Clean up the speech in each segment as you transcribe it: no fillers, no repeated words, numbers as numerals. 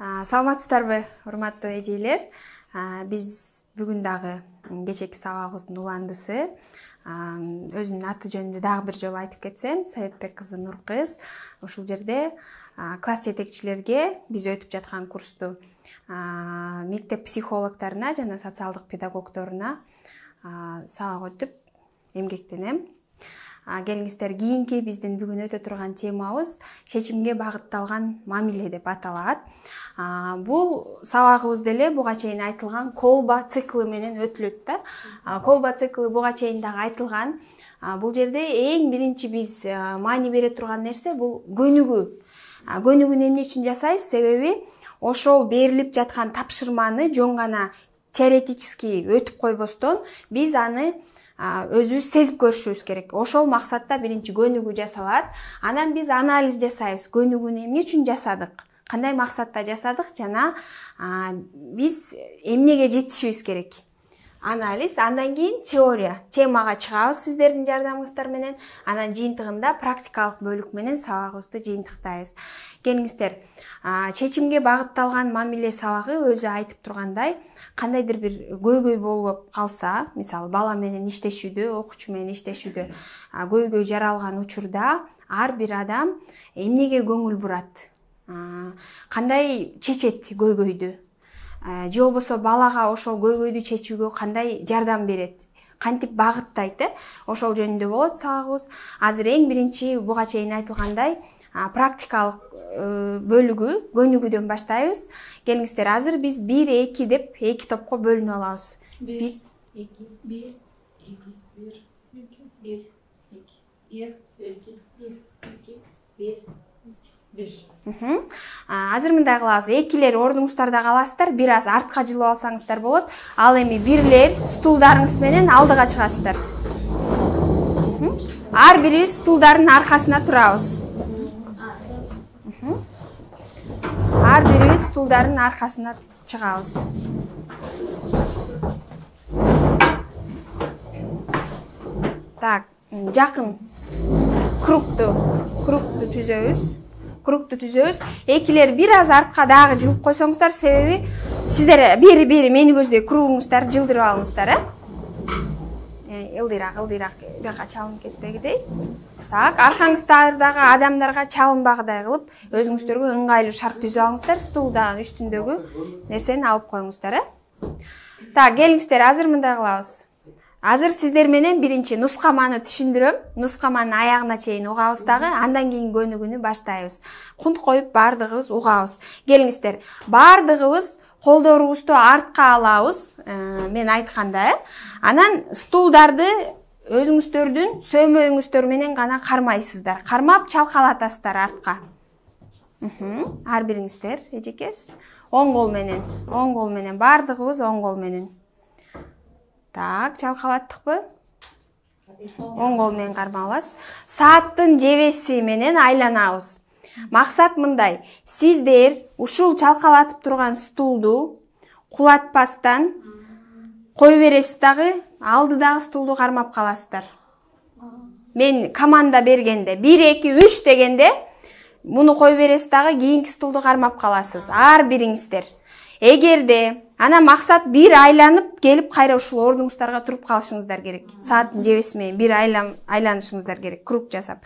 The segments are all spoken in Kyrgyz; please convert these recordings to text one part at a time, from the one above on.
Саламатсыздарбы, урматтуу эжелер. Биз бүгүн дагы кечээки сабагыбыздын уландысы. Өзүмдүн аты жөнүндө дагы бир жолу айтып кетсем, Советбек кызы Нуркыз. Ушул жерде класс жетекчилерге биз өтүп жаткан курсту мектеп психологдоруна жана социалдык педагогдоруна сабак өтүп эмгектенем. Келиңиздер, кийинки биздин бүгүн өтө турган темабыз чечимге багытталган мамиле деп аталат. Бул сабагыбыз деле буга чейин айтылган колба циклы менен өтүлөт да. Колба циклы буга чейин дагы айтылган. Бул жерде эң биринчи биз маани бере турган нерсе бул көнүгүү. Көнүгүүнү эмне үчүн жасайбыз? Себеби ошол берилип жаткан тапшырманы жөн гана теоретически өтүп койбостон биз аны өзүбүз сезип көрүшүбүз керек. Ошол максатта биринчи көнүгүү жасалат. Анан биз анализ жасайбыз. Көнүгүүнү эмне үчүн жасадык? Кандай максатта жасадык жана биз эмнеге жетишибиз керек? Анализ, андан кийин теория. Темага чыгабыз сиздердин жардамыңыздар менен. Анан жыйынтыгында практикалык бөлүк менен сабагыбызды жыйынтыктайбыз. Келиңиздер, чечимге багытталган мамиле сабагы өзү айтып тургандай, кандайдыр бир көйгөй болуп калса, мисалы бала менен иштешүүдө, окуучу менен иштешүүдө көйгөй жаралган учурда ар бир адам эмнеге көңүл бурат? Кандай чечет көйгөйдү? Же болбосо балага ошол көйгөйдү чечүүгө кандай жардам берет? Кантип багыттайт? Ошол жөнүндө болот сабагыбыз. Азыр эң биринчи буга чейин айтылгандай практикалык бөлүгү көнүгүүдөн баштайбыз. Келиңиздер, азыр биз 1-2 деп 2 топко бөлүнүп алабыз. 1 2 1 2 1 1 2 1 Азыр мындай кылабыз. Экилер ордуңуздарда каласыздар, бир аз артка жылып алсаңыздар болот. Ал эми бирлер стулдарыңыз менен алдыга чыгасыздар. Ар бирибиз стулдардын аркасына турабыз. Ар бирибиз стулдардын аркасына чыгабыз. Так, жакын кругту түзөбүз. Экилер бир аз артка дагы жылып койсоңуздар, себеби сиздер бери мени көздөй кругуңуздар жылдырып алыңыздар, ылдыйраак, бияка чалынып кетпегидей. Так, аркаңыздагы адамдарга чалынбагыдай кылып, өзүңүздөргө ыңгайлуу шарт түзүп алыңыздар, стулдагы үстүндөгү нерсени алып коюңуздар. Так, келиңиздер, азыр мындай кылабыз. Азыр сиздер менен биринчи нускаманы түшүндүрөм. Нускаманын аягына чейин угабыз дагы, андан кийин көнүгүүнү баштайбыз. Кунт коюп бардыгыбыз угабыз. Келиңиздер, бардыгыбыз колдорубузду артка алабыз, мен айтканда. Анан стулдарды өзүңүздөрдүн сөмөйүңүздөр менен гана кармайсыздар. Кармап чалкалатасыздар артка. Ар бириңиздер, эжеке, оң кол менен, бардыгыбыз оң кол менен. Так, чалкалаттыкпы? Оң кол менен кармалабыз. Сааттын жебеси менен айланабыз. Максат мындай: сиздер ушул чалкалатып турган стулду кулатпастан кой бересиз дагы, алдыдагы стулду кармап каласыздар. Мен команда бергенде 1-2-3 дегенде муну кой бересиз дагы, кийинки стулду кармап каласыз. Ар бириңиздер. Эгерде ана максат бир айланып келип кайра ушул ордуңуздарга туруп калышыңыздар керек. Сааттын жебеси менен бир айланышыңыздар керек, круг жасап.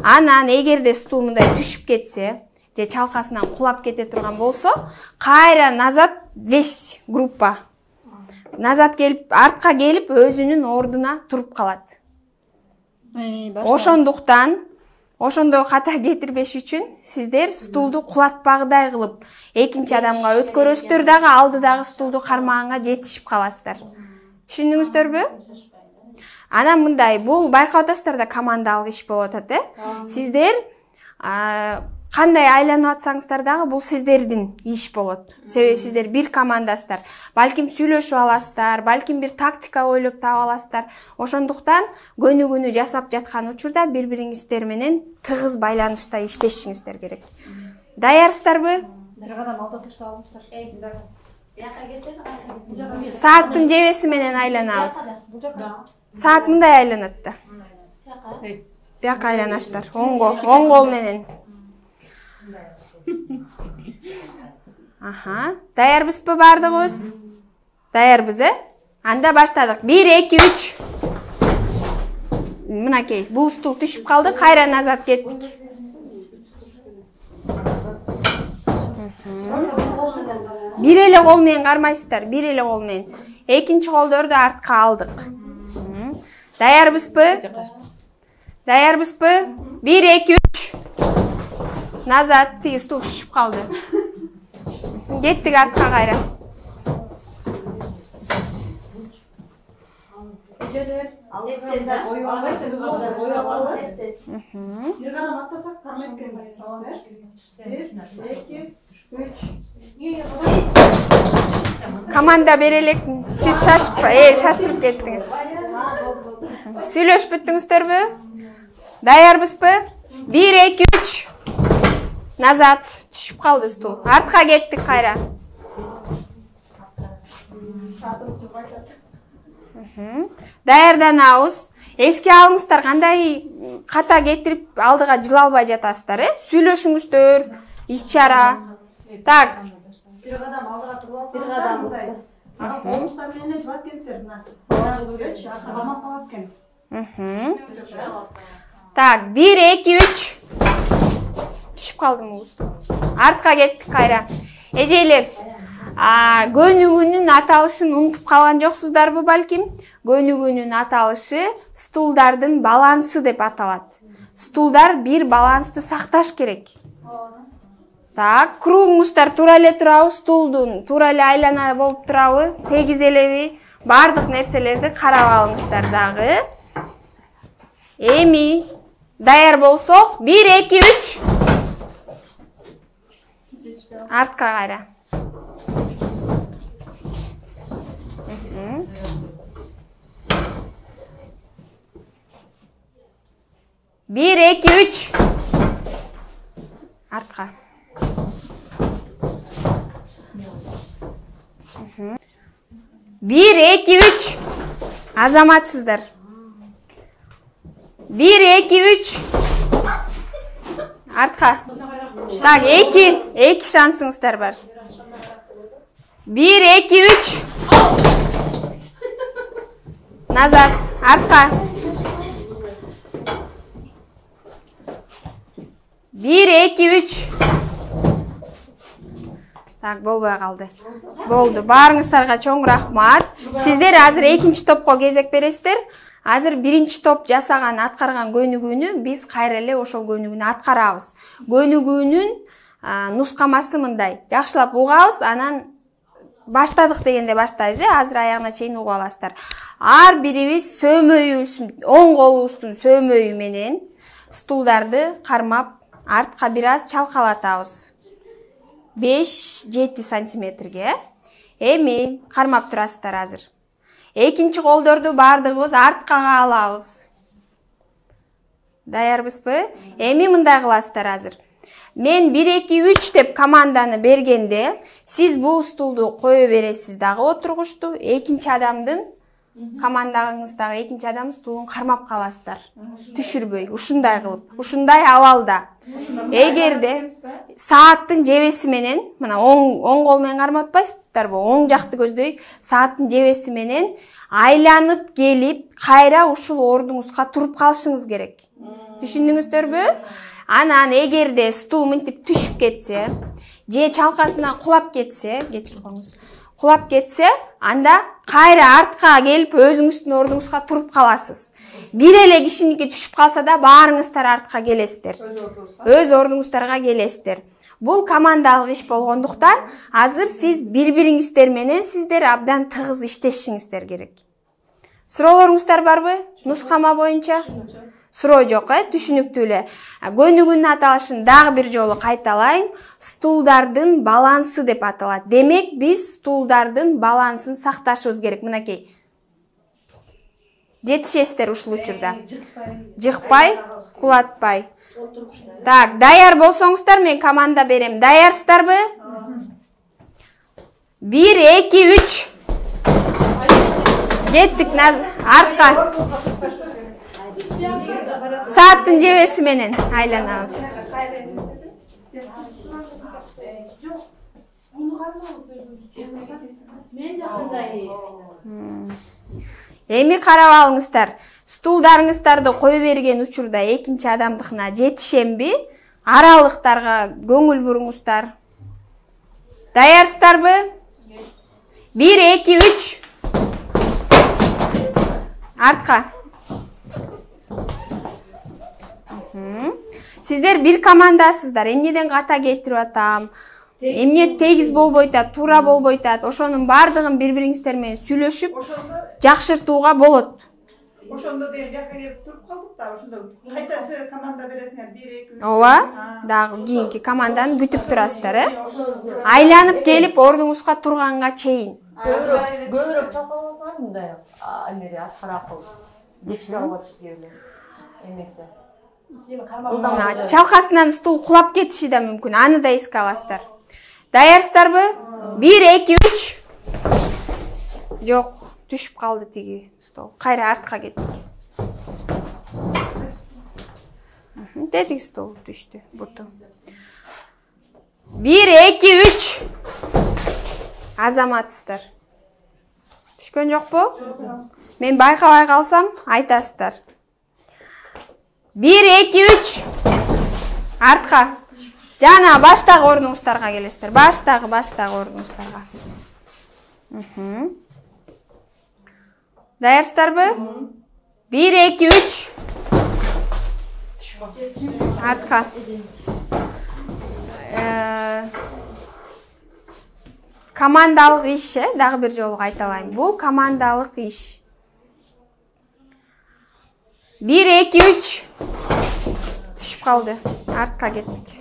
Анан эгерде стул мындай түшүп кетсе, же чалкасынан кулап кете турган болсо, кайра назад весь группа назад келип, артка келип өзүнүн ордуна туруп калат. Ошондо ката кетирбеш үчүн сиздер стулду кулатпагыдай кылып, экинчи адамга өткөрөсүздөр дагы, алдыдагы стулду кармаганга жетишип каласыздар. Түшүндүңүздөрбү? Анан мындай, бул байкап атасыздар да, командалык иш болуп атат, Сиздер кандай айланып атсаңыздар дагы бул сиздердин иш болот. Себеби сиздер бир командасыздар. Балким сүйлөшүп аласыздар, балким бир тактика ойлоп таап аласыздар. Ошондуктан көнүгүүнү жасап жаткан учурда бири-бириңиздер менен тыгыз байланышта иштешиңиздер керек. Даярсыздарбы? Сааттын жебеси менен айланабыз. Саат мындай айланат да. Бияка айланасыздар. Оң кол менен. Даярбызбы бардыгыбыз? Даярбыз, Анда баштадык. 1, 2, 3. Мынакей, бул стул түшүп калды, кайра назад кеттик. Бир эле кол менен кармайсыздар, бир эле кол менен. Экинчи колдорду артка алдык. Даярбызбы? Даярбызбы? 1, 2, 3. Назад, тиги стул түшүп калды. Кеттик артка кайра. Bir kadar atlasak karmayıp gelmeyiz. 1, 2, 3. Команда берелек. Сиз шаштырып кеттиңиз. Сүйлөшүп бүттүңүздөрбү? Даярбызбы? 1, 2, 3. Назад. Түшүп калды стул. Артка кеттик кайра. Даярданабыз. Эске алыңыздар, кандай ката кетирип алдыга жыла албай жатасыздар, Сүйлөшүңүздөр, иш чара. Так. Bir adam aldığa turup alsanızlar buradaydı. Olmuşlar benimle жылап келсіздер. Аркаға қалап кен. Так, 1, 2, 3. Түшүп калдым угусту. Артка кеттик кайра. Эжейлер, көнүгүүнүн аталышын унутуп калган жоксуздарбы балким? Көнүгүүнүн аталышы стулдардын балансы деп аталат. Стулдар бир балансты сакташ керек. Так, кругуңуздар туура эле турабы, стулдун туура эле айлана болуп турабы, тегиз элеби? Бардык нерселерди карап алыңыздар дагы. Эми даяр болсок, 1, 2, 3. Артка кайра. 1, 2, 3. Артка. 1, 2, 3. Азаматсыздар. 1, 2, 3. Артка. Так, 2 шансыңыздар бар. 1, 2, 3. Назад. Артка. 1, 2, 3. Так, болбой калды. Болду. Баарыңыздарга чоң рахмат. Сиздер азыр экинчи топко кезек бересиздер. Азыр биринчи топ жасаган, аткарган көнүгүүнү биз кайра эле ошол көнүгүүнү аткарабыз. Көнүгүүнүн нускамасы мындай. Жакшылап угабыз, анан баштадык дегенде баштайбыз, азыр аягына чейин угуп аласыздар. Ар бирибиз сөөмөйүбүз, оң колубуздун сөөмөйү менен стулдарды кармап артка бир аз чалкалатабыз. 5-7 сантиметрге. Эми кармап турасыздар азыр. Экинчи колдорду бардыгыбыз арткага алабыз. Даярбызбы? Эми мындай кыласыздар азыр. Мен 1, 2, 3 деп команданы бергенде, сиз бул стулду кое бересиз дагы отургучту, экинчи адамдын командаңыздагы экинчи адам стулун кармап каласыздар. Түшүрбөй, ушундай кылып, ушундай абалда. Эгерде сааттын жебеси менен, мына оң кол менен карматпайсыздарбы, оң жакты көздөй, сааттын жебеси менен айланып келип, кайра ушул ордуңузга туруп калышыңыз керек. Түшүндүңүздөрбү? Анан эгерде стул мынтип түшүп кетсе, же чалкасынан кулап кетсе, кечирип коюңуз. Кулап кетсе, анда кайра артка келип өзүңүздүн ордуңузга туруп каласыз. Бир эле кишиники түшүп калса да баарыңыздар артка келесиздер. Өз ордуңуздарга келесиздер. Бул командалык иш болгондуктан, азыр сиз бири-бириңиздер менен сиздер абдан тыгыз иштешиңиздер керек. Суроолоруңуздар барбы? Нускама боюнча? Суроо жок, түшүнүктүү эле. Көнүгүүнүн аталышын дагы бир жолу кайталайм. Стулдардын балансы деп аталат. Демек, биз стулдардын балансын сакташыбыз керек. Мынакей. Жетишесиздер ушул учурда. Жыкпай, кулатпай. Так, даяр болсоңуздар, мен команда берем. Даярсыздарбы? 1, 2, 3. Кеттик, артка. Сааттын жебеси менен айланабыз. Мен жакындай. Эми карап алыңыздар. Стулдарыңыздарды кое берген учурда экинчи адамдыкына жетишемби? Аралыктарга көңүл буруңуздар. Даярсыздарбы? 1, 2, 3. Артка. Сиздер бир командасыздар. Эмнеден ката кетирип атам? Эмне тегиз болбойт атат, туура болбойт атат. Ошонун баардыгын бири-бириңиздер менен сүйлөшүп, жакшыртууга болот. Ошондо дейм жакка келип туруп калдык да, ошондо кайта команда бересиңер 1, 2, 3. Ооба, дагы кийинки команданы күтүп турасыздар, Айланып келип ордуңузга турганга чейин. Көбүрөөк талкаласаң мындай эмери аткара кыл. Дешпей алып чыгып эмесе. Чалкасынан стул кулап кетиши да мүмкүн. Аны да эске аласыздар. Даярсыздарбы? 1, 2, 3. Жок, түшүп калды тиги стол. Кайра артка кеттик. Тетиги стол түштү, буту. 1, 2, 3. Азаматсыздар. Түшкөн жокпу? Мен байкабай калсам, айтасыздар. 1, 2, 3. Артка. Жана баштагы ордуңуздарга келесиздер. Баштагы ордуңуздарга. Даярсыздарбы? 1, 2, 3. Артка. Командалык иш, дагы бир жолу кайталайм. Бул командалык иш. 1, 2, 3. Түшүп калды. Артка кеттик.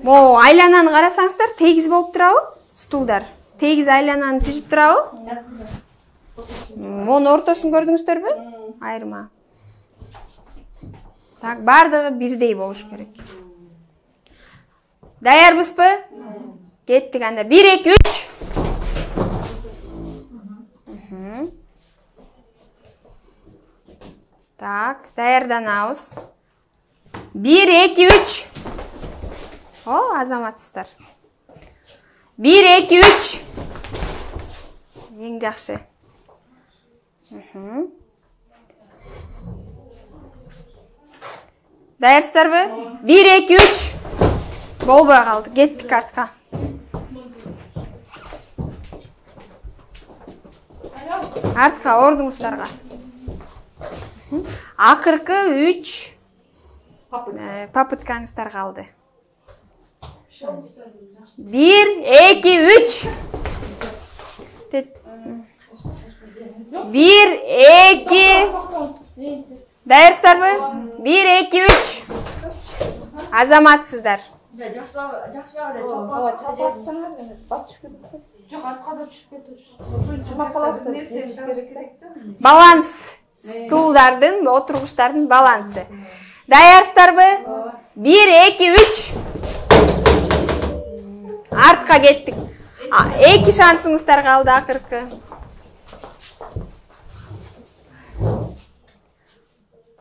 Мо, айлананы карасаңыздар, тегиз болуп турабы? Стулдар. Тегиз айлананы түзүп турабы? Монун ортосун көрдүңүздөрбү? Айырма. Так, бардыгы бирдей болуш керек. Даярбызбы? Кеттик анда. 1, 2, 3. Так, даярданабыз. 1, 2, 3. О, азаматсыздар. 1, 2, 3. Эң жакшы. Даярсыздарбы? 1, 2, 3. Болбой калды. Кеттик артка. Артка ордуңуздарга. Акыркы 3 попыткаңыздар калды. 1, 2, 3. 1, 2. Даярсыздарбы? 1, 2, 3. Азаматсыздар. Баланс. Стулдардын, отургучтардын балансы. Даярсыздарбы? 1, 2, 3. Артка кеттик. 2 шансыңыздар калды акыркы.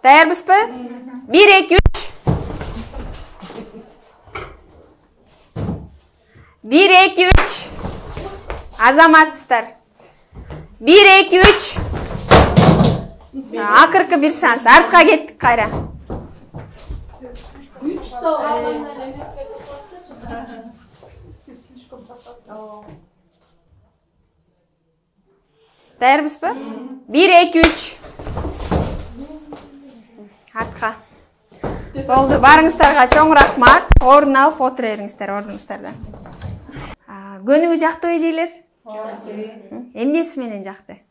Даярбызбы? 1, 2, 3. 1, 2, 3. Азаматсыздар. 1, 2, 3. Акыркы бир шанс. Артка кеттик кайра. 3 стол калганда Даярбызбы? 1, 2, 3. Артка. Болду, барыңыздарга чоң рахмат. Орун алып отура бериңиздер ордуңуздарда. Көнүгүү жакты эжелер? Эмнеси менен жакты?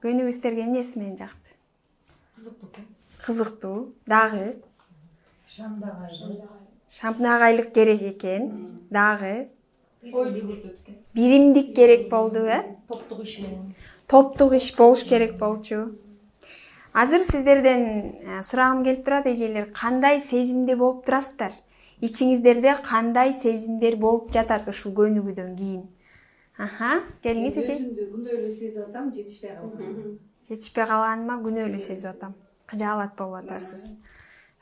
Көнүгүү сиздерге эмнеси менен жакты? Кызыктуу. Дагы? Шамдагайлык керек экен. Дагы? Биримдик керек болду, топтук иш менен. Топтук иш болуш керек болчу. Азыр сиздерден сурагым келип турат, эжелер, кандай сезимде болуп турасыздар? Ичиңиздерде кандай сезимдер болуп жатат ушул көнүгүүдөн кийин? Аха, келиңиз эже. Өзүмдү күнөөлүү сезип атам, жетишпей калган. Жетишпей калганыма күнөөлүү сезип атам. Кыжаалат болуп атасыз.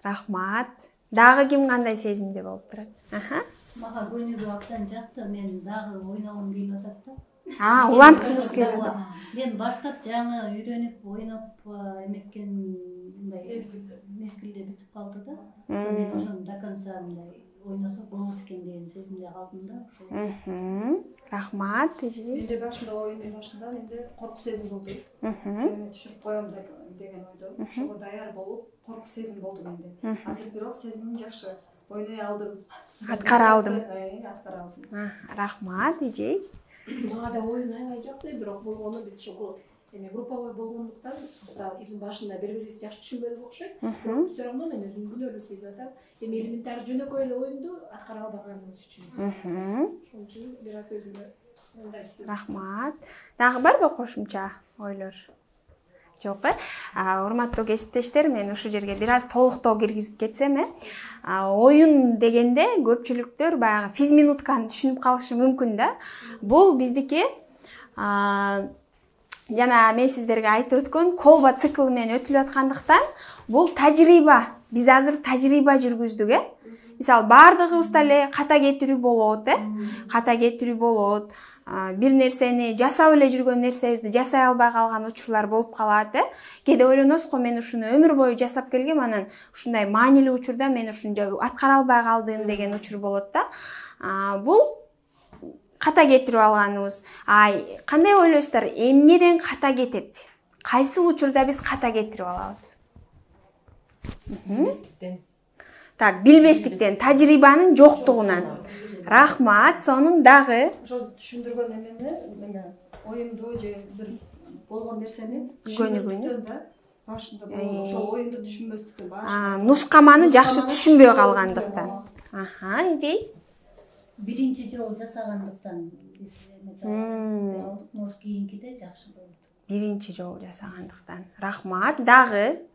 Рахмат. Дагы ким кандай сезимде болуп турат? Аха. Мага көйнөгү абдан жакты, мен дагы ойногум келип атат да. Уланткыңыз келип атат. Мен баштап жаңы үйрөнүп ойноп эмеккен мындай мезгилде бүтүп калды да. Мен ошону до конца мындай ойносок болот экен деген сезимде калдым да. Ошол. Рахмат эже. Менде башында оюндун башында менде коркуу сезим болду. Мен түшүрүп коем деген ойдо. Ошого даяр болуп, коркуу сезим болду менде. Азыр бирок сезимим жакшы. Ойной алдым. Аткара алдым. Аткара алдым. Рахмат эже. Мага да оюн аябай жакты, бирок болгону биз ошол групповой болгондуктан просто издин башында бири-бирибизди жакшы түшүнбөдүк окшойт. Бирок все равно мен өзүмдү күнөөлүү сезип атам. Элементар жөнөкөй эле оюнду аткара албаганыбыз үчүн. Ошон үчүн бир аз өзүмө ыңгайсыз. Рахмат. Дагы барбы кошумча ойлор? Жок. Урматтуу кесиптештер, мен ушул жерге бир аз толуктоо киргизип кетсем, оюн дегенде көпчүлүктөр баягы физминутканы түшүнүп калышы мүмкүн да. Бул биздики жана мен сиздерге айтып өткөн колба циклы менен өтүлүп аткандыктан бул тажрыйба. Биз азыр тажрыйба жүргүздүк, Мисалы, бардыгыбызда эле ката кетирүү болот, Ката кетирүү болот. Бир нерсени жасап эле жүргөн нерсебизди жасай албай калган учурлар болуп калат, Кээде ойлоносуз го, мен ушуну өмүр бою жасап келгем, анан ушундай маанилүү учурда мен ушуну аткара албай калдым деген учур болот да. Бул ката кетирип алганыбыз. Кандай ойлойсуздар? Эмнеден ката кетет? Кайсыл учурда биз ката кетирип алабыз? Билбестиктен. Так, билбестиктен, тажрыйбанын жоктугунан. Рахмат, сонун дагы. Ошол түшүндүргөн эмени, оюнду же бир болгон нерсени Күнөөнү. түшүнбөстүктөн да, башында ошол оюнду түшүнбөстүктөн башында. Нускаманы жакшы түшүнбөй калгандыктан. Эже. Биринчи жолу жасагандыктан биз алдык, может кийинкиде жакшы болду. Биринчи жолу жасагандыктан. Рахмат, дагы.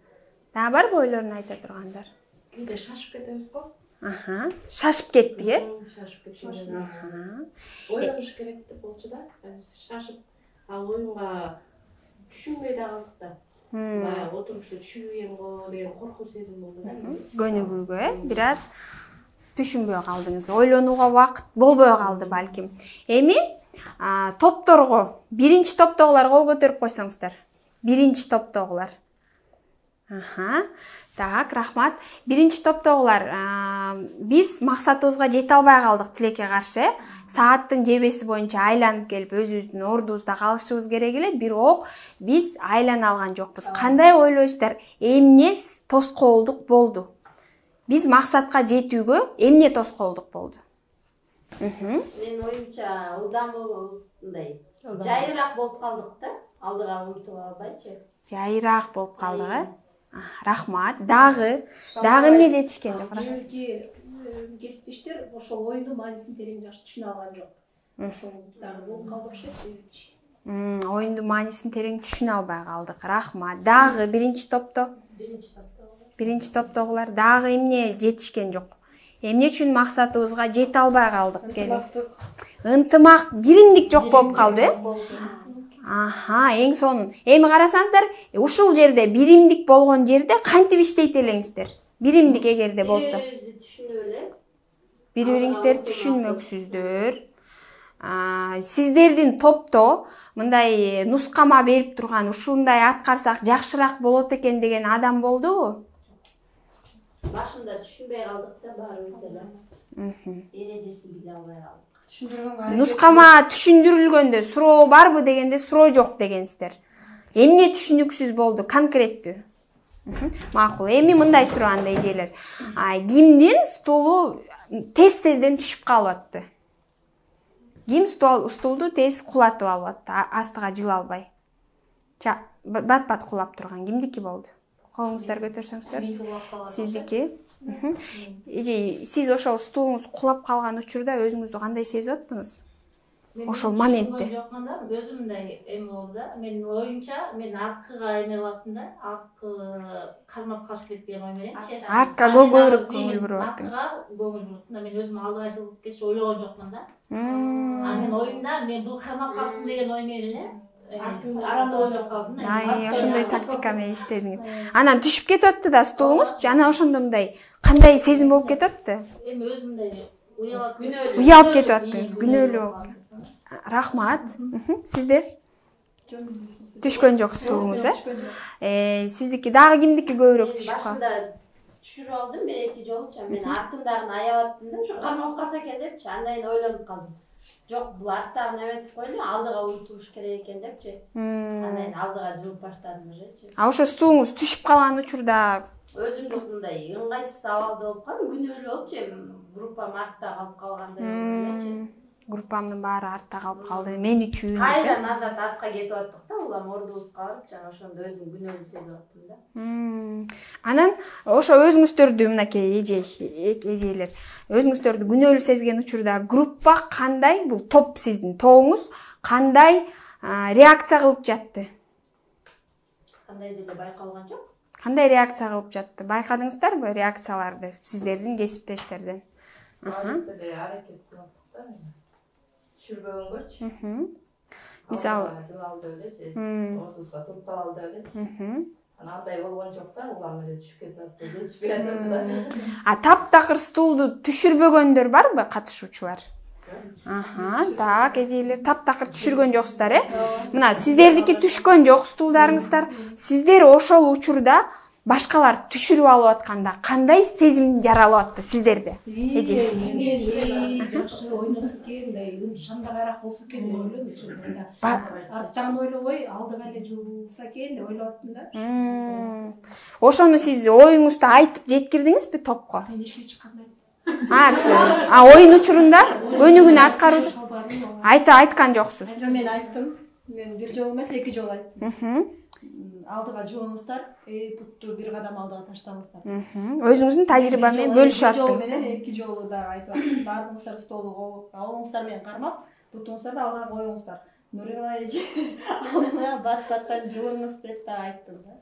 Дагы барбы ойлорун айта тургандар? Кээде шашып кетебиз го. Шашып кеттик, Шашып кетебиз. Ойлонуш керек деп болчу да. Шашып, ал оюнга түшүнбөй да калдык да. Баягы отурушта түшүрбөйм го деген коркуу сезим болду да. Көнүгүүгө бир аз түшүнбөй калдыңыз. Ойлонууга убакыт болбой калды балким. Эми топторго, биринчи топтогулар кол көтөрүп койсоңуздар. Биринчи топтогулар. Так, рахмат. Биринчи топтогулар, биз максатыбызга жете албай калдык тилекке каршы. Сааттын жебеси боюнча айланып келип өзүбүздүн ордубузда калышыбыз керек эле, бирок биз айлана алган жокпуз. Кандай ойлойсуздар? Эмне тоскоолдук болду? Биз максатка жетүүгө эмне тоскоолдук болду? Мен оюмча ылдамыбыз мындай жайыраак болуп калдык да, алдыга умтула албайчы. Жайыраак болуп калдык, Рахмат. Дагы эмне жетишкен жок? Кийинки кесиптештер ошол оюндун маанисин терең жакшы түшүнө алган жок. Ошол дагы болуп калды окшойт. Оюндун маанисин терең түшүнө албай калдык. Рахмат. Дагы биринчи топтогулар дагы эмне жетишкен жок? Эмне үчүн максатыбызга жете албай калдык? Ынтымак, биримдик жок болуп калды. Эң сонун. Эми карасаңыздар, ушул жерде биримдик болгон жерде кантип иштейт элеңиздер? Биримдик эгерде болсо. Бири-бирибизди түшүнүп эле. Бири-бириңиздерди түшүнмөксүздөр. Сиздердин топто мындай нускама берип турган, ушундай аткарсак жакшыраак болот экен деген адам болдубу? Башында түшүнбөй калдык да баарыбыз эле. Эрежесин биле албай калдык. Нускама түшүндүрүлгөндө суроо барбы дегенде суроо жок дегенсиздер. Эмне түшүнүксүз болду конкреттүү? Макул. Эми мындай суроо анда эжелер. Кимдин стулу тез-тезден түшүп калып атты? Ким стулду тез кулатып алып атты, астыга жыла албай? Бат-бат кулап турган кимдики болду? Колуңуздар көтөрсөңүздөр. Сиздики. Сиз ошол стулуңуз кулап калган учурда өзүңүздү кандай сезип аттыңыз? ошол моментте. Өзүм да эми болду да. Менин оюмча мен арткыга эме кылаттым да. Арткы кармап калыш керек деген ой мененчи. Артка көбүрөөк көңүл буруп аттыңыз. Арткыга көңүл буруптум да. Мен өзүм алдыга жылып кетчи ойлогон жокмун да. Мен оюмда мен бул кармап калсын деген ой менен эле артты ойлоп калдым да. Ошондой тактика менен иштедиңиз. Анан түшүп кетип атты да стулуңуз. Жана ошондо мындай кандай сезим болуп кетип атты? Эми өзүм да Уялып кетип аттыңыз, күнөөлүү болуп. Рахмат. Сизде? Түшкөн жок стулуңуз, Сиздики дагы кимдики көбүрөөк түшүп калды? Башында түшүрүп алдым, мен 2 жолучу. Мен артындагын аябаттым да, ушу кармап калса экен депчи. Андан кийин ойлонуп калдым. Жок, бул арттагын эметип коелу, алдыга умтулуш керек экен депчи. Андан кийин алдыга жылып баштадым ужечи. А ошо стулуңуз түшүп калган учурда Өзүмдү мындай ыңгайсыз абалда болуп калдым, күнөөлүү болчу. Группам артта калып калгандай болчу. Группамдын баары артта калып калды. Мен үчүн. Кайра назад артка кетип аттык да, улам ордубузга барып, жана ошондо өзүм күнөөлүү сезип аттым да. Анан ошо өзүңүздөрдү мынакей эжейлер, өзүңүздөрдү күнөөлүү сезген учурда группа кандай, бул топ сиздин тобуңуз кандай реакция кылып жатты? Кандай деле байкалган жок. Кандай реакция кылып жатты? Байкадыңыздарбы реакцияларды сиздердин кесиптештерден? Аракет кылып да. Түшүрбөгөнгөчү. Мисалы, жылалды элечи. Ордубузга туруп калалды элечи. Андай болгон жок да, улам эле түшүп кетип атты, жетишпей атат да. А таптакыр стулду түшүрбөгөндөр барбы катышуучулар? Так, эжейлер таптакыр түшүргөн жоксуздар, Мына сиздердики түшкөн жок стулдарыңыздар. Сиздер ошол учурда башкалар түшүрүп алып атканда кандай сезим жаралып атты сиздерде? Жакшы ойносо экен, мындай шандагайраак болсо экен деп ойлодум. Арттан ойлобой, алдыга эле жылса экен деп ойлоп аттым да. Ошону сиз оюңузду айтып жеткирдиңизби топко? Мен эшикке чыккандай. Оюн учурунда өнүгүүнү аткарууду айткан жоксуз. Мен айттым. Мен бир жолу эмес, 2 жолу айттым. Алдыга жылыңыздар, бутту бир кадам алдыга таштаңыздар. Өзүңүздүн тажрыйба менен бөлүшүп аттыңыз. Жол менен 2 жолу да айтып аттым. Бардыңыздар столду алыңыздар менен кармап, буттуңуздарды алдыга коюңуздар. Нурила эже алдыга бат-баттан жылыңыз деп да айттым да.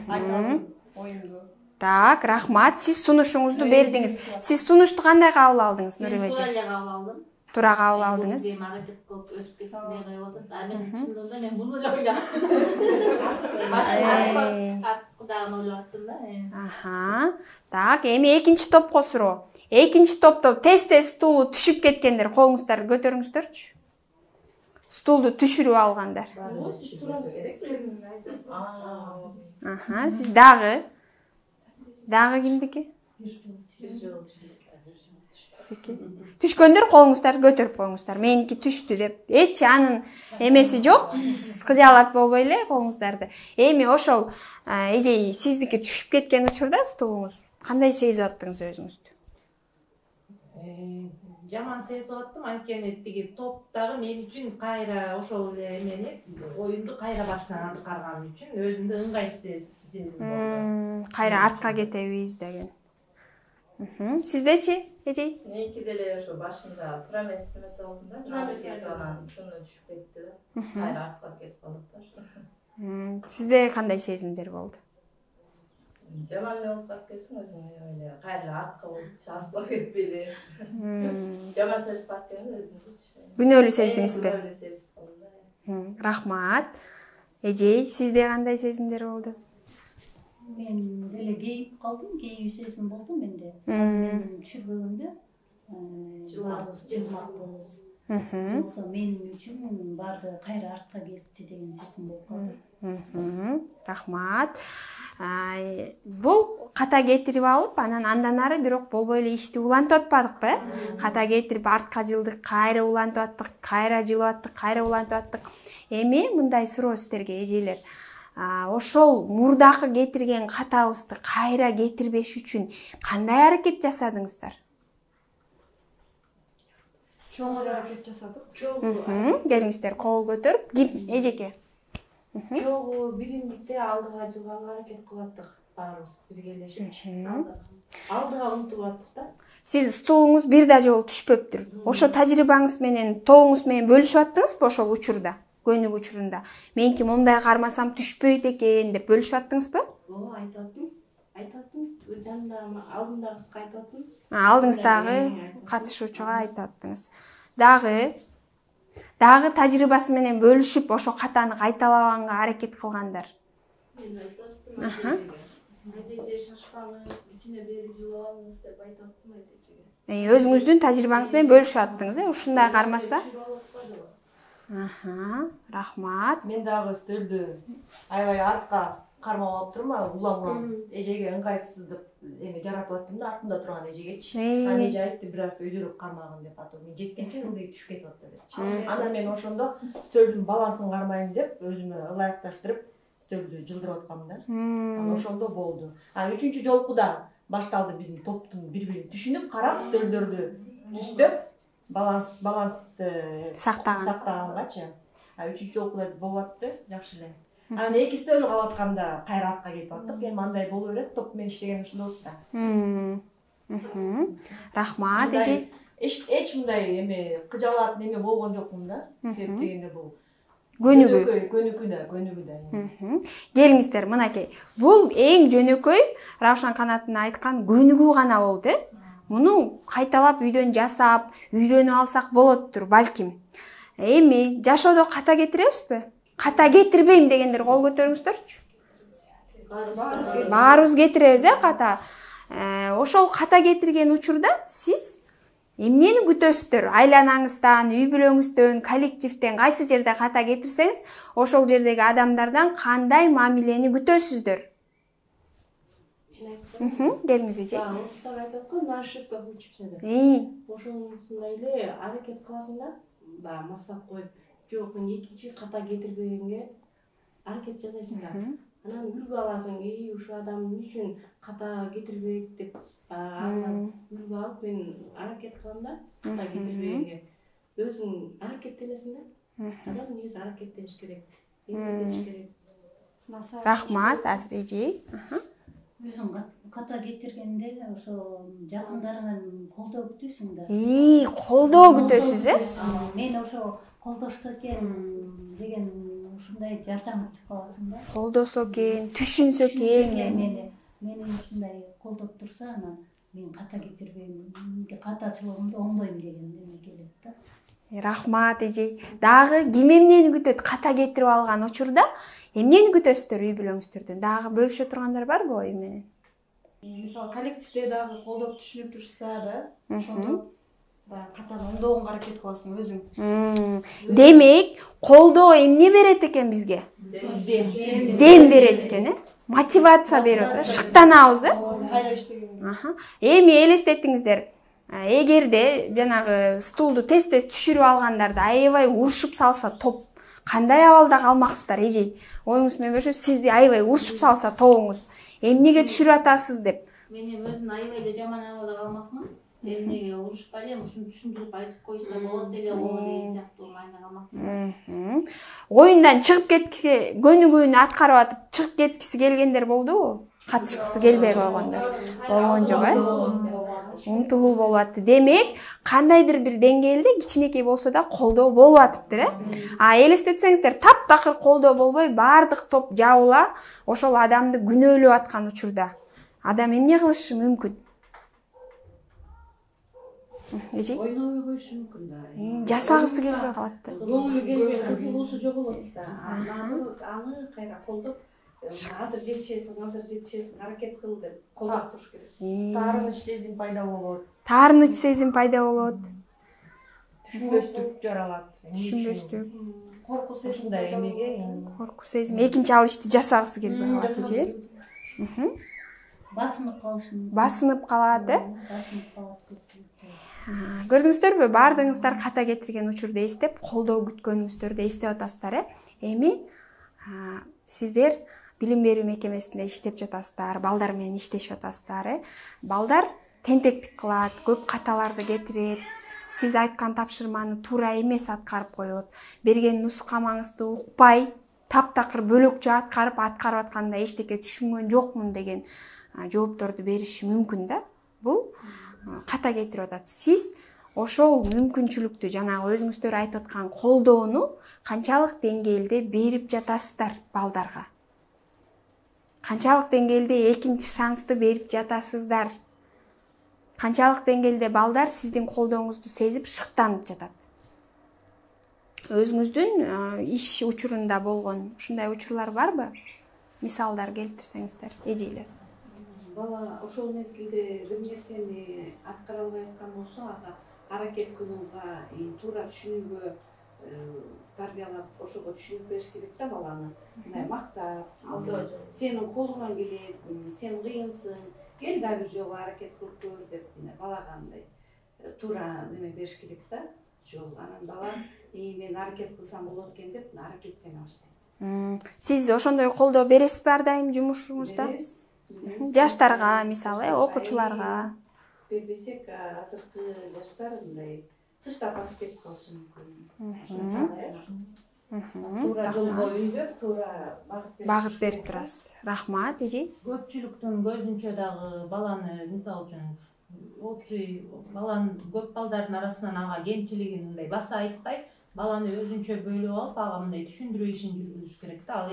Айталдым оюмду. Так, рахмат. Сиз сунушуңузду бердиңиз. Сиз сунушту кандай кабыл алдыңыз, Нурила эже? Туура эле кабыл алдым. Туура кабыл алдыңыз. Мен аракет кылып өтүп кетсин деп ойлодум. Мен чындыгында мен буну эле ойлоп аттым. Арткыдагын ойлоп аттым да. Так, эми экинчи топко суроо. Экинчи топто тез-тез стулу түшүп кеткендер, колуңуздарды көтөрүңүздөрчү. Стулду түшүрүп алгандар. Сиз дагы кимдики? Түшкөндөр колуңуздарды көтөрүп коюңуздар. Меники түштү деп. Эч анын эмеси жок. Кыжаалат болбой эле колуңуздарды. Эми ошол эжей сиздики түшүп кеткен учурда стулуңуз кандай сезип аттыңыз өзүңүздү? Жаман сезип аттым, анткени тиги топтогу мен үчүн кайра ошол эле эмени оюнду кайра башынан аткарган үчүн өзүмдү ыңгайсыз сезим болду. Кайра артка кетебиз деген. Сиздечи, эжей? Меники деле ошо башында туура эмес эмете болдум да. Анан ушуну түшүп кетти да. Кайра артка кетип калдык да. Сизде кандай сезимдер болду? Жаман эле болуп калып кетсин өзүм эле. Кайра артка болуп астыга кетпейли. Жаман сезип калдым өзүмдү. Күнөөлүү сездиңизби? Күнөөлүү сезип калдым. Рахмат. Эжей, сизде кандай сезимдер болду? Мен деле кейип калдым, кейүү сезим болду менде. Азыр мен түшүрбөгөндө жылмакпыз. Жоксо менин үчүн баардыгы кайра артка кетти деген сезим болуп калды. Рахмат. Бул ката кетирип алып, андан ары бирок болбой эле ишти улантып атпадыкпы? Ката кетирип артка жылдык, кайра улантып аттык, кайра жылып аттык, кайра улантып аттык. Эми мындай суроо сиздерге, эжейлер. Ошол мурдакы кетирген катабызды кайра кетирбеш үчүн кандай аракет жасадыңыздар? Чоң аракет жасадык. Келиңиздер, кол көтөрүп, ким эжеке? Жогу биримдикте алдыга жылганга аракет кылып аттык баарыбыз биргелешип. Алдыга умтулуп аттык да. Сиз стулуңуз бир да жолу түшпөптүр. Ошо тажрыйбаңыз менен, тобуңуз менен бөлүшүп аттыңызбы ошол учурда, көнүк учурунда? Меники момундай кармасам түшпөйт экен деп бөлүшүп аттыңызбы? Ооба, айтып аттым. Жанымдагы алдымдагы кызга айтып аттым. Алдыңыздагы катышуучуга айтып аттыңыз. Дагы тажрыйбасы менен бөлүшүп ошо катаны кайталабаганга аракет кылгандар. Мен айтып аттым. Айдеже шашпаңыз, кичине бери жылабаңыз деп айтып аттым айдежеге. Өзүңүздүн тажрыйбаңыз менен бөлүшүп аттыңыз, ушундай кармаса. Рахмат. Мен дагы стөлдү аябай артка кармап алып турмун, улам эжеге ыңгайсыздык жаратып аттым да, артында турган эжегечи. Аны эже айтты, бир аз өйдөрөөк кармагын деп атып, мен жеткенче ылдый түшүп кетип атты депчи. Анан мен ошондо стөлдүн балансын кармайын деп өзүмө ылайыкташтырып стөлдү жылдырып аткам да. Анан ошондо болду. Үчүнчү жолкуда башталды биздин топтун бири-бирин түшүнүп, карап, стөлдөрдү түздөп, балансты сактагангачы. Үчүнчү жолкуда болуп атты, жакшы эле. Анан эки стөл калып атканда кайра артка кетип аттык. Эми андай боло берет, топ менен иштеген ушундай болот да. Рахмат эже. Эч мындай эме кыжалат неме болгон жокмун да. Себеп дегенде бул көнүкү да. Келиңиздер, мынакей. Бул эң жөнөкөй Равшан Канаттын айткан көнүгүү гана болду, Муну кайталап үйдөн жасап, үйрөнүп алсак болоттур, балким. Эми жашоодо ката кетиребизби? Ката кетирбейм дегендер кол көтөрүңүздөрчү. Баарыбыз кетиребиз, ката. Ошол ката кетирген учурда сиз эмнени күтөсүздөр? Айланаңыздан, үй бүлөңүздөн, коллективден кайсы жерде ката кетирсеңиз, ошол жердеги адамдардан кандай мамилени күтөсүздөр? Келиңиз эже. Устар айтып аткан, на ошибках учишься деп. Ошондой эле аракет кыласың да, баягы максат коюп, жок мен экинчи ката кетирбегенге аракет жасайсың да. Анан үлгү аласың, ушу адам эмне үчүн ката кетирбейт деп, анан үлгү алып мен аракет кылам да, ката кетирбегенге. Өзүң аракеттенесиң да. Адам негизи аракеттениш керек. Рахмат, азыр эже. Өзүң ката кетиргенде ошо жакындарыңан колдоо күтөсүң да. Колдоо күтөсүз, Мен ошо колдошсо экен деген ушундай жардам күтүп каласың да. Колдосо экен, түшүнсө экен. Мени ушундай колдоп турса, анан мен ката кетирбейм, катачылыгымды оңдойм деген неме келет да. Рахмат эже. Дагы ким эмнени күтөт? Ката кетирип алган учурда эмнени күтөсүздөр үй бүлөңүздөрдөн? Дагы бөлүшө тургандар барбы ою менен? Мисалы коллективде дагы колдоп түшүнүп турса да, ошондо катаны оңдоого аракет кыласың өзүң. Демек, колдоо эмне берет экен бизге? Дем берет экен, мотивация берет, шыктанабыз, кайра иштегенге. Эми элестетиңиздер. Эгерде жанагы стулду тез-тез түшүрүп алгандарды аябай урушуп салса топ, кандай абалда калмаксыздар эже? Оюңуз менен бөлүшүп, сизди аябай урушуп салса тобуңуз, эмнеге түшүрүп атасыз деп? Мен өзүм аябай эле жаман абалда калмакмын. Эмнеге урушпай элем, ушуну түшүндүрүп айтып койсо болот эле го деген сыяктуу майна калмакмын. Оюндан чыгып кеткисе, көнүгүүнү аткарып атып, чыгып кеткиси келгендер болдубу? Катышкысы келбей койгондор болгон жок, Умтулуу болуп атты. Демек, кандайдыр бир деңгээлде кичинекей болсо да колдоо болуп атыптыр, Элестетсеңиздер, таптакыр колдоо болбой, баардык топ жабыла, ошол адамды күнөөлөп аткан учурда адам эмне кылышы мүмкүн? Ойнобой коюшу мүмкүн да. Жасагысы келбей калат да. Көңүлү келбей кызыгуусу жоголот да. Аны кайра колдоп, азыр жетишесиң, аракет кыл деп колдоп туруш керек. Таарыныч сезим пайда болот. Түшүнбөстүк жаралат. Түшүнбөстүк. Коркуу сезим пайда болот. Коркуу сезим. Экинчи ал ишти жасагысы келбей калат эже. Басынып калат, Көрдүңүздөрбү? Баардыгыңыздар ката кетирген учурда эстеп, колдоо күткөнүңүздөрдү эстеп атасыздар, Эми сиздер билим берүү мекемесинде иштеп жатасыздар, балдар менен иштешип атасыздар, Балдар тентектик кылат, көп каталарды кетирет. Сиз айткан тапшырманы туура эмес аткарып коет. Берген нускамаңызды укпай, таптакыр бөлөкчө аткарып атканда эчтеке түшүнгөн жокмун деген жоопторду бериши мүмкүн да. Бул ката кетирип атат. Сиз ошол мүмкүнчүлүктү жанагы өзүңүздөр айтып аткан колдоону канчалык деңгээлде берип жатасыздар балдарга? Канчалык деңгээлде экинчи шансты берип жатасыздар? Канчалык деңгээлде балдар сиздин колдооңузду сезип шыктанып жатат? Өзүңүздүн иш учурунда болгон ушундай учурлар барбы? Мисалдар келтирсеңиздер, эжелер. Бала ошол мезгилде бир нерсени аткара албай аткан болсо, ага аракет кылууга, туура түшүнүүгө тарбиялап, ошого түшүнүп бериш керек да баланы. Мындай мактап, сенин колуңан келет, сен кыйынсың, кел да бир жолу аракет кылып көр деп балага мындай туура неме бериш керек да. Жол анан бала мен аракет кылсам болот экен деп аракеттене баштайт. Сиз ошондой колдоо бересизби ар дайым жумушуңузда? Жаштарга, мисалы, окуучуларга. Бербесек, азыркы жаштар мындай тыштап басып кетип калышы мүмкүн. Туура жолго үйдөп, туура багыт берип турасыз. Рахмат, эже. Көпчүлүктүн көзүнчө дагы баланы, мисалы үчүн, общий баланын көп балдардын арасынан ага кемчилигин мындай баса айтпай, баланы өзүнчө бөлүп алып, ага мындай түшүндүрүү ишин жүргүзүш керек да. Ал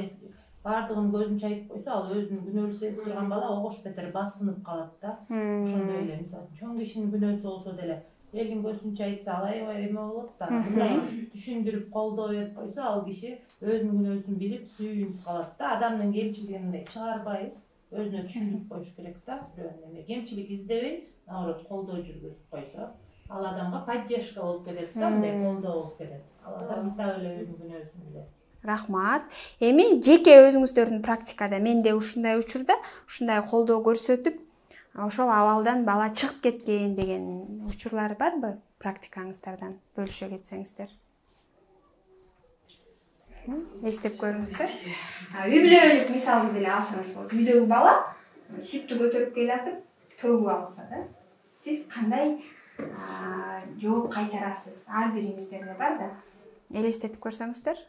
бардыгын көзүнчө айтып койсо, ал өзүнүн күнөөлүү сезип турган бала огош бетер басынып калат да. Ошондой эле, мисалы, чоң кишинин күнөөсү болсо деле, элдин көзүнчө айтса, ал аябай эме болот да. Түшүндүрүп, колдоо берип койсо, ал киши өзүнүн күнөөсүн билип, сүйүнүп калат да. Адамдын кемчилигин мындай чыгарбай, өзүнө түшүндүрүп коюш керек да. Бирөөнүн кемчилик издебей, наоборот колдоо жүргүзүп койсо, ал адамга поддержка болуп келет да, мындай колдоо болуп келет. Ал адам так эле өзүнүн күнөөсүн билет. Рахмат. Эми жеке өзүңүздөрдүн практикада менде ушундай учурда ушундай колдоо көрсөтүп, ошол абалдан бала чыгып кеткен деген учурлар барбы? Практикаңыздардан бөлүшө кетсеңиздер. Эстеп көрүңүздөр. Үй бүлөлүк мисалды деле алсаңыз болот. Үйдөгү бала сүттү көтөрүп келатып, төгүп алса да, сиз кандай жооп кайтарасыз? Ар бириңиздерде бар да. Элестетип көрсөңүздөр.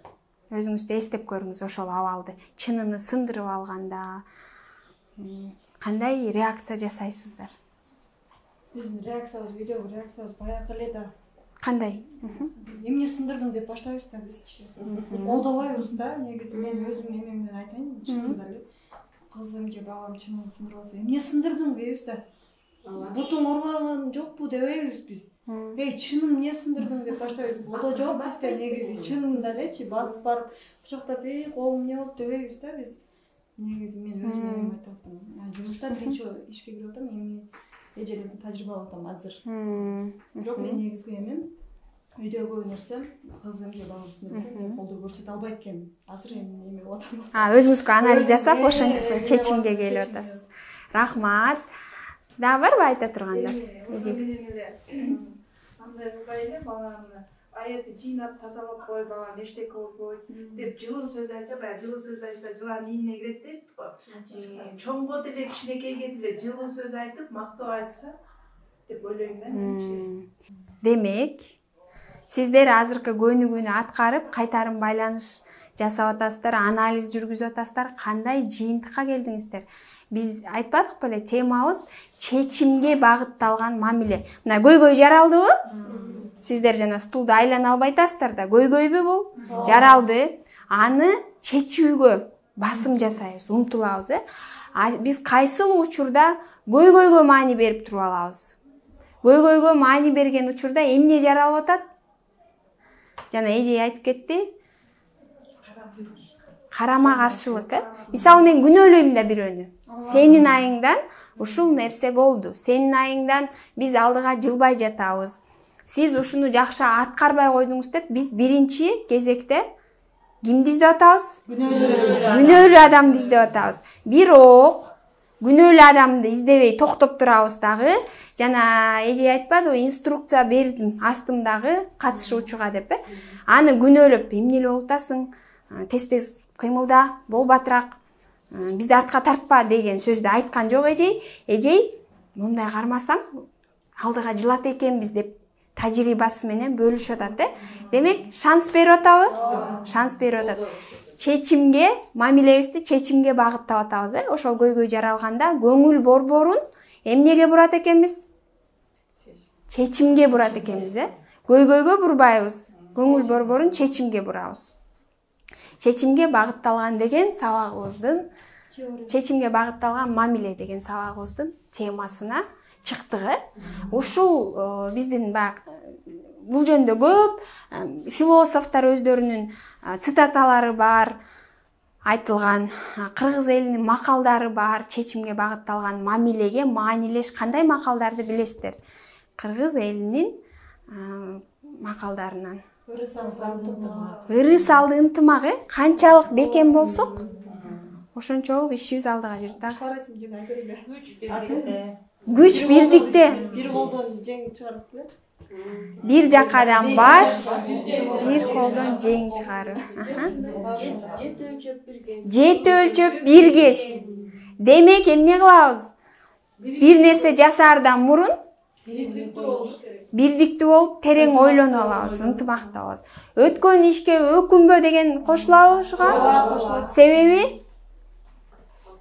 Өзүңүздү эстеп көрүңүз ошол абалды. Чынын сындырып алганда кандай реакция жасайсыздар? Биздин реакциябыз, үйдөгү реакциябыз баягы эле да. Кандай? Эмне сындырдың деп баштайбыз да бизчи. Колдобойбуз да. Негизи мен өзүм эмемден айтайын, чынында эле кызым же балам чынын сындырып алса, эмне сындырдың дейбиз да. Бутуң урбаган жокпу дебейбиз биз. Чынын эмне сындырдың деп баштайбыз. Колдоо жок бизде негизи. Чынында элечи басып барып кучактап, колум эмне болду дебейбиз да биз. Негизи мен өзүм эме айтып атам. Жумушта биринчи ишке кирип атам, эми эжелерден тажрыйба алып атам азыр. Бирок мен негизги эмем үйдөгү нерсем кызым же балам сындырса, мен колдоо көрсөтө албайт экенмин. Азыр эми эме болуп атам. Өзүңүзгө анализ жасап, ошентип чечимге келип атасыз. Рахмат. Да барбы айта тургандар? Андай кылбай эле баланы аерди жыйнап тазалап кой, балам эчтеке болбойт деп жылуу сөз айтса, баягы жылуу сөз айтса жыланын ийине кирет дейт го. Чоңго деле кичинекейге деле жылуу сөз айтып, мактоо айтса деп ойлойм да менчи. Демек, сиздер азыркы көнүгүүнү аткарып, кайтарым байланыш жасап атасыздар, анализ жүргүзүп атасыздар, кандай жыйынтыкка келдиңиздер? Биз айтпадык беле, темабыз чечимге багытталган мамиле. Мына көйгөй жаралдыбы? Сиздер жана стулду айлана албай атасыздар да, көйгөйбү бул? Жаралды. Аны чечүүгө басым жасайбыз, умтулабыз, Биз кайсыл учурда көйгөйгө маани берип туруп алабыз? Көйгөйгө маани берген учурда эмне жаралып атат? Жана эже айтып кетти. Карама каршылык, Мисалы мен күнөөлөйм да бирөөнү. Сенин айыңдан ушул нерсе болду. Сенин айыңдан биз алдыга жылбай жатабыз. Сиз ушуну жакшы аткарбай койдуңуз деп биз биринчи кезекте кимди издеп атабыз? Күнөөлүү адамды издеп атабыз. Бирок күнөөлүү адамды издебей токтоп турабыз дагы. Жана эже айтпадыбы, инструкция бердим астымдагы катышуучуга деп. Аны күнөөлөп, эмне эле болуп атасың? Тез-тез кыймылда, болбатыраак. Бизди артка тартпа деген сөздү айткан жок эжей. Эжей мындай кармасаң алдыга жылат экенбиз деп тажрыйбасы менен бөлүшүп атат. Демек, шанс берип атабы? Шанс берип атат. Чечимге, мамилебизди чечимге багыттап атабыз. Ошол көйгөй жаралганда көңүл борборун эмнеге бурат экенбиз? чечимге бурат экенбиз, көйгөйгө бурбайбыз. Көңүл борборун чечимге бурабыз. Чечимге багытталган деген сабагыбыздын, чечимге багытталган мамиле деген сабагыбыздын темасына чыктыгы. Ушул биздин бул жөнүндө көп философтор өздөрүнүн цитаталары бар, айтылган, кыргыз элинин макалдары бар, чечимге багытталган мамилеге маанилеш кандай макалдарды билесиздер? Кыргыз элинин макалдарынан. Ыры салды ынтымагы канчалык бекем болсок, ошончолук ишибиз алдыга жүрүп. Күч бирдикте. Бир колдон жең чыгарып кое. Бир жакадан баш, бир колдон жең чыгаруу. Жети өлчөп бир кес. Демек эмне кылабыз? Бир нерсе жасаардан мурун бирдиктүү болуп, терең ойлонуп алабыз, ынтымактабыз. Өткөн ишке өкүнбө деген кошулабы ушуга? Себеби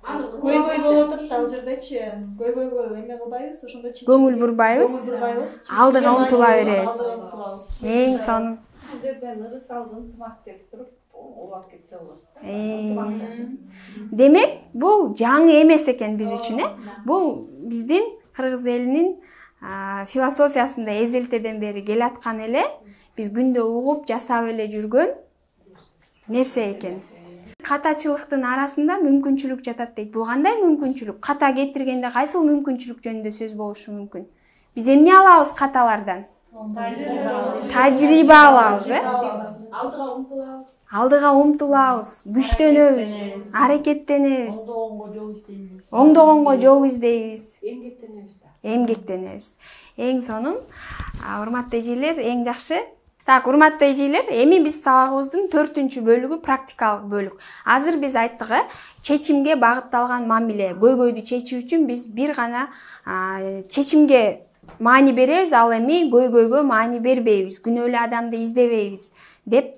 көйгөй болуп атат ал жердечи. Көйгөйгө эме кылбайбыз, ошондо көңүл бурбайбыз, алдыга умтула беребиз. Эң сонун. Бул жерден ыры салды ынтымак деп туруп, улап кетсе болот. Демек, бул жаңы эмес экен биз үчүн, Бул биздин кыргыз элинин философиясында эзелтеден бери келаткан эле, биз күндө угуп жасап эле жүргөн нерсе экен. Катачылыктын арасында мүмкүнчүлүк жатат дейт. Бул кандай мүмкүнчүлүк? Ката кетиргенде кайсыл мүмкүнчүлүк жөнүндө сөз болушу мүмкүн? Биз эмне алабыз каталардан? Тажрыйба алабыз, Алдыга умтулабыз, күчтөнөбүз, аракеттенебиз. Оңдогонго жол издейбиз. Эмгектенебиз. Эң сонун. Урматтуу эжелер, эң жакшы. Так, урматтуу эжелер, эми биз сабагыбыздын 4-бөлүгү практикалык бөлүк. Азыр биз айттык, чечимге багытталган мамиле, көйгөйдү чечүү үчүн биз бир гана чечимге маани беребиз, ал эми көйгөйгө маани бербейбиз, күнөөлүү адамды издебейбиз деп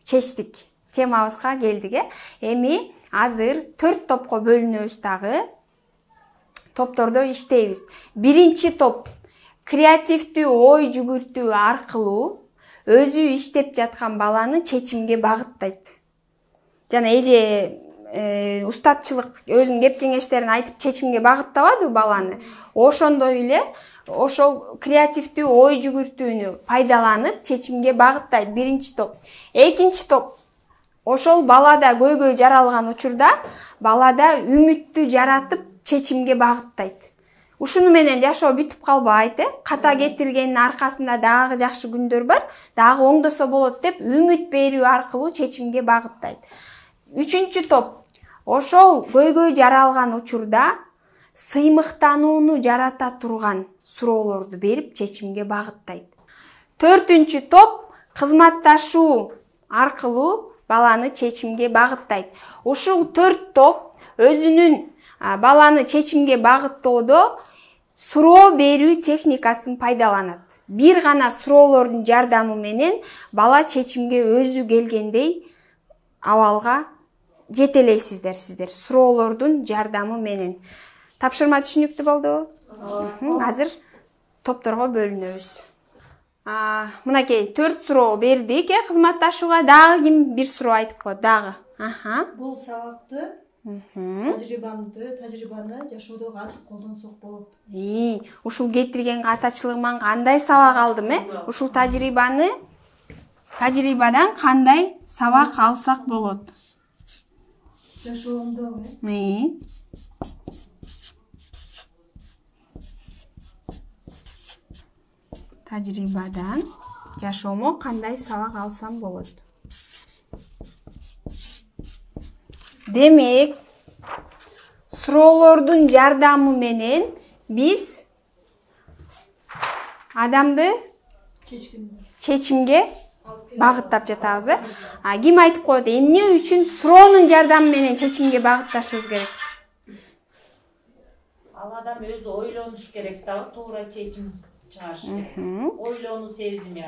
чечтик. Темабызга келдик. Эми азыр 4 топко бөлүнөбүз дагы. Топтордо иштейбиз. Биринчи топ креативдүү ой жүгүртүү аркылуу өзү иштеп жаткан баланы чечимге багыттайт. Жана эже устатчылык өзүнүн кеп кеңештерин айтып чечимге багыттабады баланы. Ошондой эле ошол креативдүү ой жүгүртүүнү пайдаланып чечимге багыттайт биринчи топ. Экинчи топ ошол балада көйгөй жаралган учурда балада үмүттү жаратып чечимге багыттайт. Ушуну менен жашоо бүтүп калбайт, ката кетиргендин аркасында дагы жакшы күндөр бар, дагы оңдосо болот деп үмүт берүү аркылуу чечимге багыттайт. Үчүнчү топ ошол көйгөй жаралган учурда сыймыктанууну жарата турган суроолорду берип чечимге багыттайт. Төртүнчү топ кызматташуу аркылуу баланы чечимге багыттайт. Ушул 4 топ өзүнүн баланы чечимге багыттоодо суроо берүү техникасын пайдаланат. Бир гана суроолордун жардамы менен бала чечимге өзү келгендей абалга жетелейсиздер сиздер. Суроолордун жардамы менен. Тапшырма түшүнүктүү болдубу? Азыр топторго бөлүнөбүз. Мынакей 4 суроо бердик, кызматташууга дагы ким бир суроо айтып коет дагы? Бул сабакты тажрыйбаны жашоодо кантип колдонсок болот? Ушул кетирген катачылыгыман кандай сабак алдым, Ушул тажрыйбадан кандай сабак алсак болот? Жашоомдо, Тажрыйбадан жашоомо кандай сабак алсам болот? Демек, суроолордун жардамы менен биз адамды чечимге багыттап жатабыз. Ким айтып коет, эмне үчүн суроонун жардамы менен чечимге багытташыбыз керек? Ал адам өзү ойлонуш керек дагы, туура чечим чыгарыш керек. Ойлонуу сезими,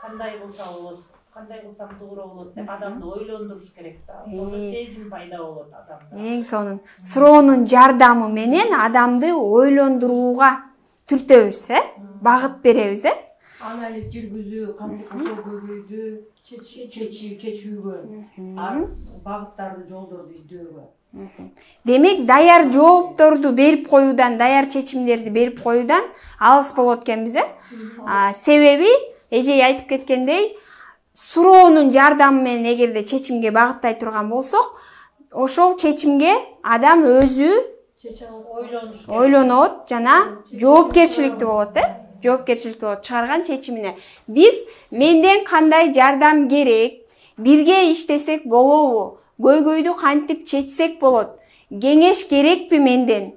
кандай кылса болот, кандай кылсам туура болот деп адамды ойлондуруш керек да. Сонда сезим пайда болот адамда. Эң сонун. Суроонун жардамы менен адамды ойлондурууга түртөбүз, багыт беребиз, Анализ жүргүзүү, кантип ошол көбөйдү, чечүүгө, багыттарды, жолдорду издөөгө. Демек, даяр жоопторду берип коюудан, даяр чечимдерди берип коюудан алыс болот экенбиз, себеби эжей айтып кеткендей, суроонун жардамы менен эгерде чечимге багыттай турган болсок, ошол чечимге адам өзү ойлонот жана жоопкерчиликтүү болот, жоопкерчиликтүү болот чыгарган чечимине. Биз менден кандай жардам керек, бирге иштесек болобу, көйгөйдү кантип чечсек болот, кеңеш керекпи менден,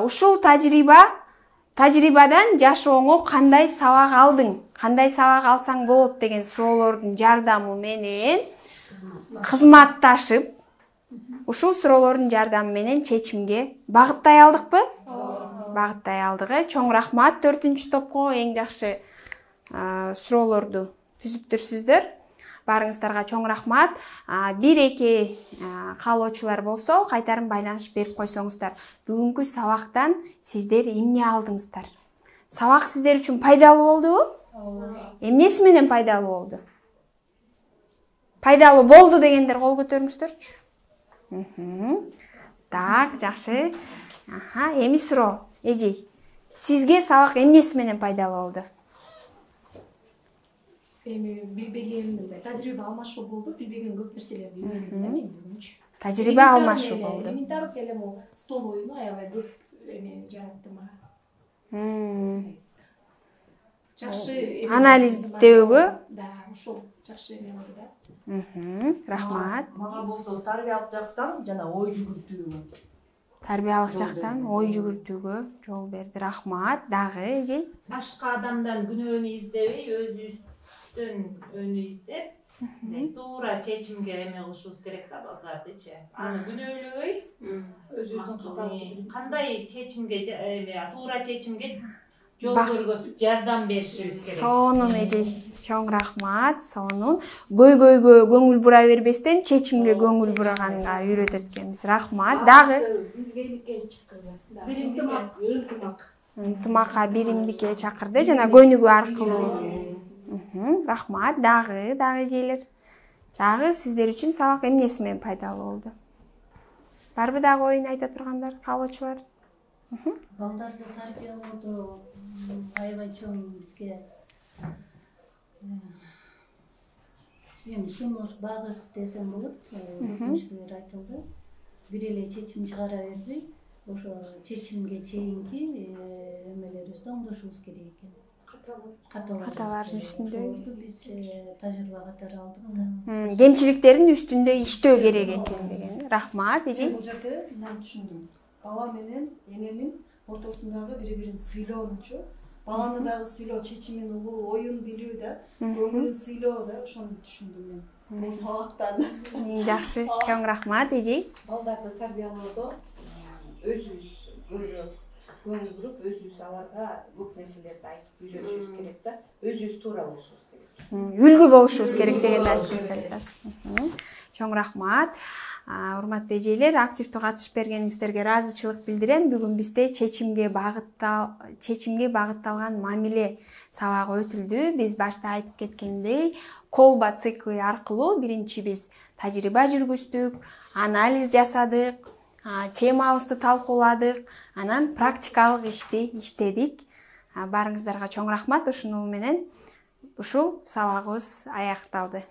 ушул тажрыйбадан жашооңо кандай сабак алдың, кандай сабак алсаң болот деген суроолордун жардамы менен кызматташып, ушул суроолордун жардамы менен чечимге багыттай алдыкпы? Багыттай алдык. Чоң рахмат 4-чү топко эң жакшы суроолорду түзүптүрсүздөр. Барыңыздарга чоң рахмат. 1-2 каалоочулар болсо, кайтарым байланыш берип койсоңуздар. Бүгүнкү сабактан сиздер эмне алдыңыздар? Сабак сиздер үчүн пайдалуу болдубу? Эмнеси менен пайдалуу болду? Пайдалуу болду дегендер кол көтөрүңүздөрчү. Так, жакшы. Эми суроо, эжей. Сизге сабак эмнеси менен пайдалуу болду? Эми билбеген мындай тажрыйба алмашуу болду, билбеген көп нерселерди үйрөндүм да мен бүгүнчү. Тажрыйба алмашуу болду. Элементардык эле могу стол оюну аябай көп эме жаратты мага. Жакшы анализдөөгө, да, ошол жакшы эме болду да. Рахмат. Мага болсо тарбиялык жактан жана ой жүгүртүүгө. Тарбиялык жактан ой жүгүртүүгө жол берди. Рахмат. Дагы эжей? Башка адамдан күнөөнү издебей, өзүбүздөн өнү издеп, туура чечимге эме кылышыбыз керек да балдардычы. Аны күнөөлөбөй, өзүбүздүн каталыбыз кандай чечимге туура чечимге жол көргөзүп жардам беришибиз керек. Сонун эжей. Чоң рахмат. Сонун. Көйгөйгө көңүл бура бербестен чечимге көңүл бураганга үйрөтөт экенбиз. Рахмат. Дагы ынтымакка, биримдикке чакырды жана көнүгүү аркылуу. Рахмат. Дагы эжейлер. Дагы сиздер үчүн сабак эмнеси менен пайдалуу болду? Барбы дагы оюн айта тургандар, каалоочулар? Балдарды тарбиялоодо аябай чоң бизге эми сунуш багыт десем болот. Нерселер айтылды. Бир эле чечим чыгара бербей, ошо чечимге чейинки эмелерибизди оңдошубуз керек экен. Каталардын үстүндө биз тажрыйба катары алдык да. Кемчиликтердин үстүндө иштөө керек экен деген. Рахмат эжей. Бул жерде мынаны түшүндүм. Бала менен эненин ортосундагы бири-бирин сыйлоонучу, баланы дагы сыйлоо, чечимин угуу, оюн билүү да, көңүлүн сыйлоо да, ошону түшүндүм мен. Бул сабактан. Жакшы, чоң рахмат эжей. Балдарды тарбиялоодо өзүбүз көңүл буруп, өзүбүз аларга көп нерселерди айтып үйрөтүшүбүз керек да, өзүбүз туура болушубуз керек. Үлгү болушубуз керек дегенди айтып. Чоң рахмат. Урматтуу эжейлер, активдүү катышып бергениңиздерге ыраазычылык билдирем. Бүгүн бизде чечимге багытталган мамиле сабагы өтүлдү. Биз башта айтып кеткендей, колба циклы аркылуу биринчи биз тажрыйба жүргүздүк, анализ жасадык, темабызды талкууладык, анан практикалык ишти иштедик. Барыңыздарга чоң рахмат. Ушуну менен ушул сабагыбыз аякталды.